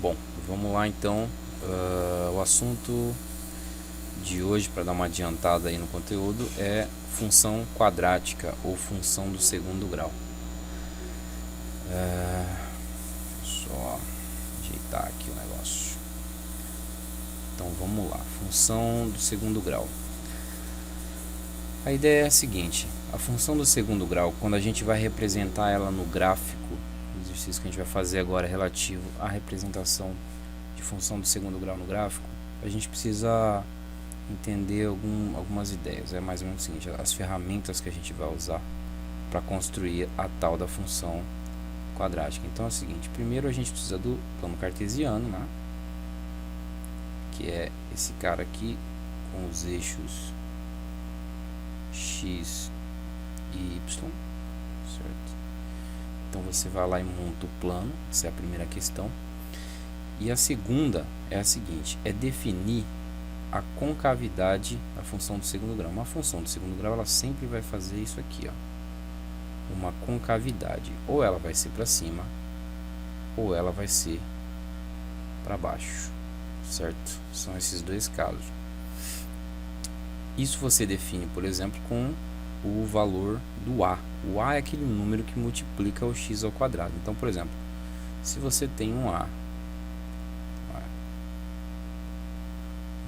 Bom, vamos lá então. O assunto de hoje, para dar uma adiantada aí no conteúdo, é função quadrática ou função do segundo grau. Só ajeitar aqui o negócio. Então vamos lá, função do segundo grau. A ideia é a seguinte: a função do segundo grau, quando a gente vai representar ela no gráfico, o exercício que a gente vai fazer agora é relativo à representação de função do segundo grau no gráfico, a gente precisa entender algumas ideias. É mais ou menos o seguinte: as ferramentas que a gente vai usar para construir a tal da função quadrática. Então é o seguinte: primeiro a gente precisa do plano cartesiano, né? Que é esse cara aqui com os eixos x e y, certo? Então você vai lá e monta o plano. Essa é a primeira questão. E a segunda é a seguinte: é definir a concavidade da função do segundo grau. Uma função do segundo grau, ela sempre vai fazer isso aqui, ó, uma concavidade. Ou ela vai ser para cima, ou ela vai ser para baixo, certo? São esses dois casos. Isso você define, por exemplo, com o valor do a. O a é aquele número que multiplica o x ao quadrado. Então, por exemplo, se você tem um a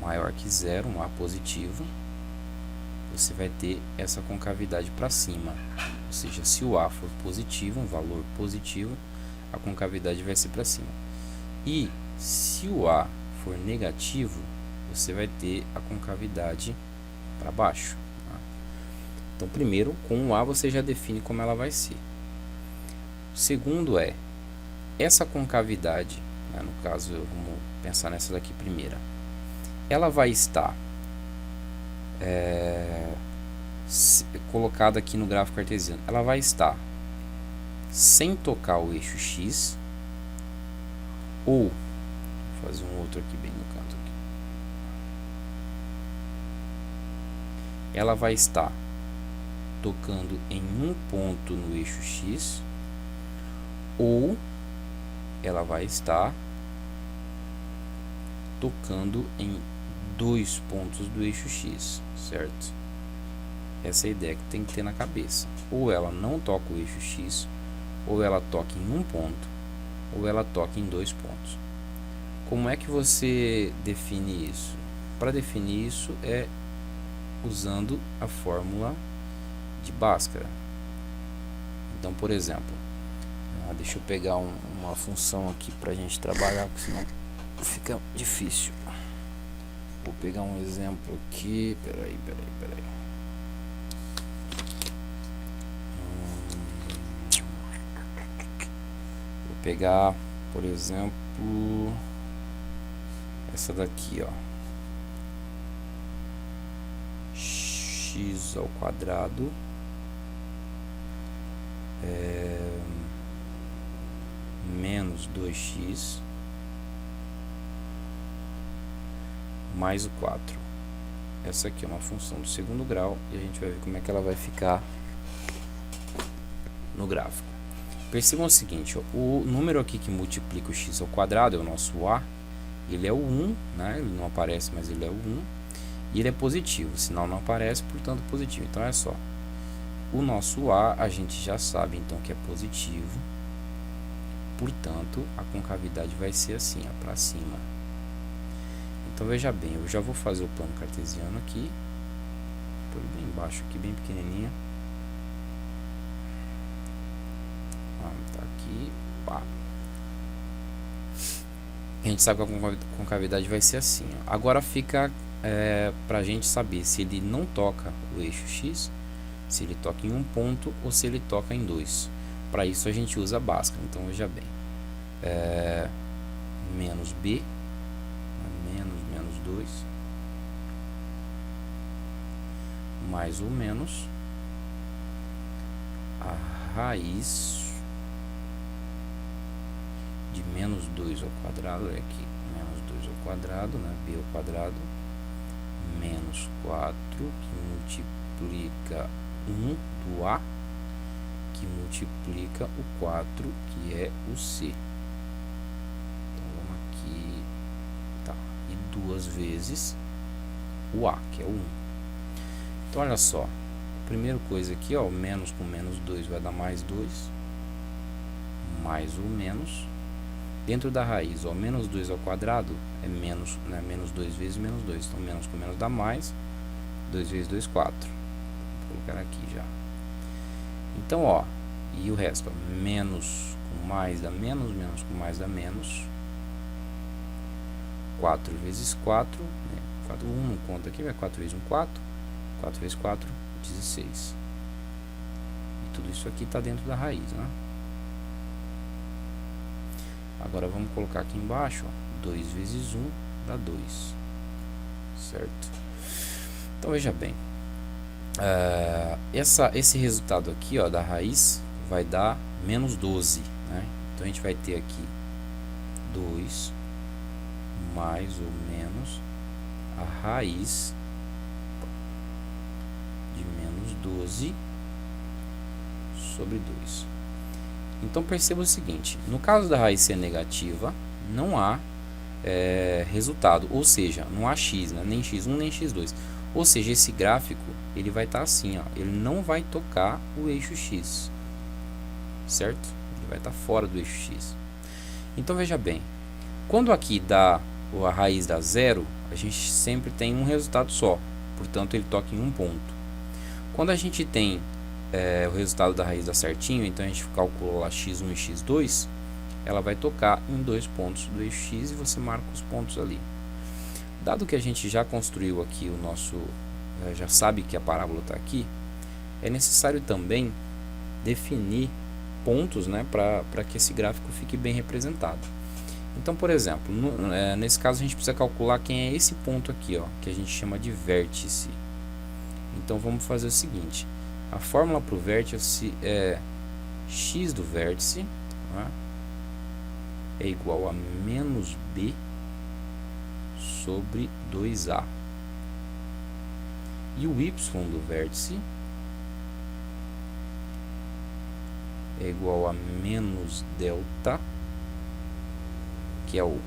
maior que zero, um a positivo, você vai ter essa concavidade para cima. Ou seja, se o a for positivo, um valor positivo, a concavidade vai ser para cima. E se o a for negativo, você vai ter a concavidade para baixo. Então, primeiro, com o a você já define como ela vai ser. O segundo é essa concavidade, né, no caso, vamos pensar nessa daqui primeira. Ela vai estar colocada aqui no gráfico cartesiano. Ela vai estar sem tocar o eixo x, ou vou fazer um outro aqui bem no canto aqui. Ela vai estar tocando em um ponto no eixo x, ou ela vai estar tocando em dois pontos do eixo x, certo? Essa é a ideia que tem que ter na cabeça. Ou ela não toca o eixo x, ou ela toca em um ponto, ou ela toca em dois pontos. Como é que você define isso? Para definir isso é usando a fórmula de Bhaskara. Então, por exemplo, deixa eu pegar uma função aqui para a gente trabalhar, porque senão fica difícil. Vou pegar um exemplo aqui. Peraí. Vou pegar, por exemplo, essa daqui, ó. X ao quadrado menos 2x mais o 4. Essa aqui é uma função do segundo grau e a gente vai ver como é que ela vai ficar no gráfico. Percebam o seguinte, ó, o número aqui que multiplica o x ao quadrado é o nosso a. Ele é o 1, né? Ele não aparece, mas ele é o 1. E ele é positivo, o sinal não aparece, portanto positivo. Então é só, o nosso a gente já sabe então que é positivo, portanto a concavidade vai ser assim, para cima. Então veja bem, eu já vou fazer o plano cartesiano aqui, por bem embaixo aqui, bem pequenininha. Tá aqui, pá. A gente sabe que a concavidade vai ser assim, ó. Agora fica para a gente saber se ele não toca o eixo x, se ele toca em um ponto ou se ele toca em dois. Para isso a gente usa a Bhaskara. Então veja bem, menos b, menos 2, mais ou menos a raiz de menos 2 ao quadrado, é aqui, menos 2 ao quadrado, né, b ao quadrado, menos 4, que multiplica 1 do a, que multiplica o 4, que é o c. Então vamos 2 vezes o a, que é o 1. Então, olha só. Primeira coisa aqui, ó, menos com menos 2 vai dar mais 2. Mais o menos. Dentro da raiz, ó, menos 2 ao quadrado é menos, né, menos 2 vezes menos 2. Então, menos com menos dá mais. 2 vezes 2, 4. Vou colocar aqui já. Então, ó, e o resto, ó, menos com mais dá menos, menos com mais dá menos. 4 vezes 4, né, 4, 1 não conta aqui, vai 4 vezes 1, 4. 4 vezes 4, 16. E tudo isso aqui está dentro da raiz, né? Agora vamos colocar aqui embaixo, ó, 2 vezes 1 dá 2, certo? Então veja bem, esse resultado aqui, ó, da raiz vai dar menos 12, né? Então a gente vai ter aqui 2 mais ou menos a raiz de menos 12 sobre 2. Então perceba o seguinte, no caso da raiz ser negativa, não há resultado, ou seja, não há x, né? Nem x1 nem x2. Ou seja, esse gráfico ele vai estar assim, ó, ele não vai tocar o eixo x, certo? Ele vai estar fora do eixo x. Então veja bem, quando aqui dá a raiz dá zero, a gente sempre tem um resultado só, portanto ele toca em um ponto. Quando a gente tem o resultado da raiz dá certinho, então a gente calcula lá x1 e x2, ela vai tocar em 2 pontos do eixo x e você marca os pontos ali. Dado que a gente já construiu aqui o nosso, já sabe que a parábola está aqui, é necessário também definir pontos, né, para que esse gráfico fique bem representado. Então, por exemplo, nesse caso a gente precisa calcular quem é esse ponto aqui, ó, que a gente chama de vértice. Então vamos fazer o seguinte, a fórmula para o vértice é x do vértice, né, é igual a menos b sobre 2a. E o y do vértice é igual a menos delta, que é o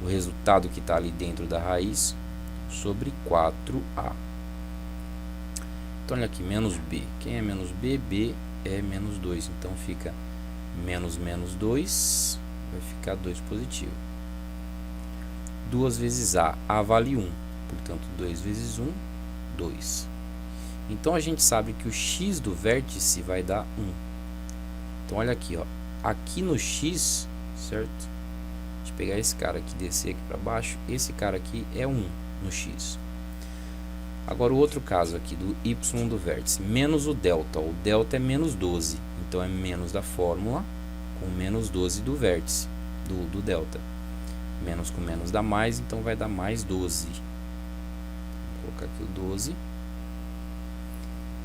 resultado que está ali dentro da raiz, sobre 4a. Então, olha aqui, menos b. Quem é menos b? B é menos 2. Então, fica menos menos 2, vai ficar 2 positivo. 2 vezes a vale 1. Portanto, 2 vezes 1, 2. Então, a gente sabe que o x do vértice vai dar 1. Então, olha aqui, ó. Aqui no x, certo? Deixa eu pegar esse cara aqui, descer aqui para baixo. Esse cara aqui é 1 no x. Agora o outro caso aqui do y do vértice, menos o delta. O delta é menos 12, então é menos da fórmula com menos 12 do vértice, do delta. Menos com menos dá mais, então vai dar mais 12. Vou colocar aqui o 12.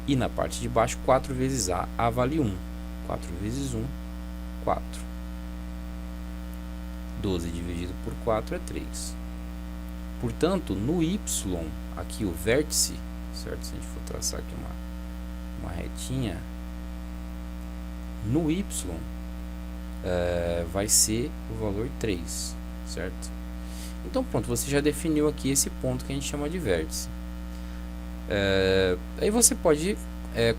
E na parte de baixo, 4 vezes a vale 1. 4 vezes 1, 4. 12 dividido por 4 é 3. Portanto, no y, aqui o vértice, certo? Se a gente for traçar aqui uma retinha, no y vai ser o valor 3, certo? Então pronto, você já definiu aqui esse ponto que a gente chama de vértice. Aí você pode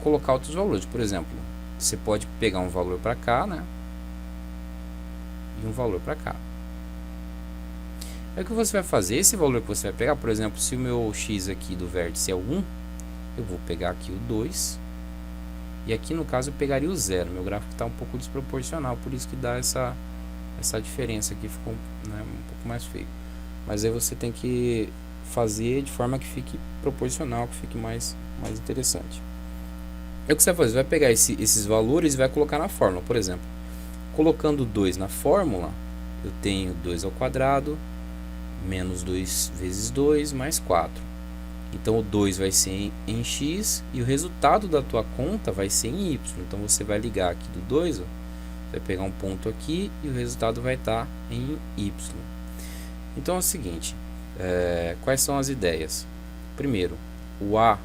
colocar outros valores, por exemplo, você pode pegar um valor para cá, né? E um valor para cá. Aí o que você vai fazer? Esse valor que você vai pegar, por exemplo, se o meu x aqui do vértice é o 1, eu vou pegar aqui o 2. E aqui no caso eu pegaria o 0. Meu gráfico está um pouco desproporcional, por isso que dá essa diferença aqui, ficou, né, um pouco mais feio. Mas aí você tem que fazer de forma que fique proporcional, que fique mais interessante. Aí o que você vai fazer? Você vai pegar esses valores e vai colocar na fórmula. Por exemplo, colocando 2 na fórmula, eu tenho 2 ao quadrado, menos 2 vezes 2, mais 4. Então, o 2 vai ser em x e o resultado da tua conta vai ser em y. Então, você vai ligar aqui do 2, ó, vai pegar um ponto aqui e o resultado vai estar em y. Então, é o seguinte, quais são as ideias? Primeiro, o a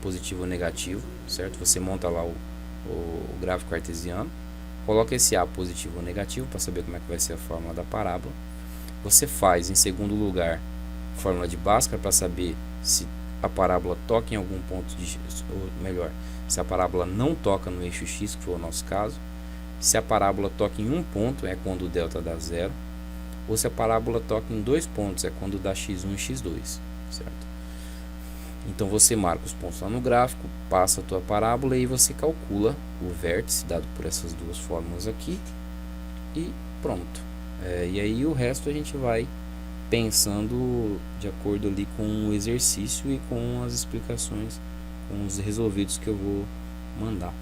positivo ou negativo, certo? Você monta lá o gráfico cartesiano, coloca esse a positivo ou negativo para saber como é que vai ser a fórmula da parábola. Você faz, em segundo lugar, fórmula de Bhaskara para saber se a parábola toca em algum ponto de x, ou melhor, se a parábola não toca no eixo x, que foi o nosso caso. Se a parábola toca em um ponto, é quando o delta dá zero. Ou se a parábola toca em dois pontos, é quando dá x1 e x2, certo? Então você marca os pontos lá no gráfico, passa a tua parábola e você calcula o vértice dado por essas duas fórmulas aqui e pronto. E aí o resto a gente vai pensando de acordo ali com o exercício e com as explicações, com os resolvidos que eu vou mandar.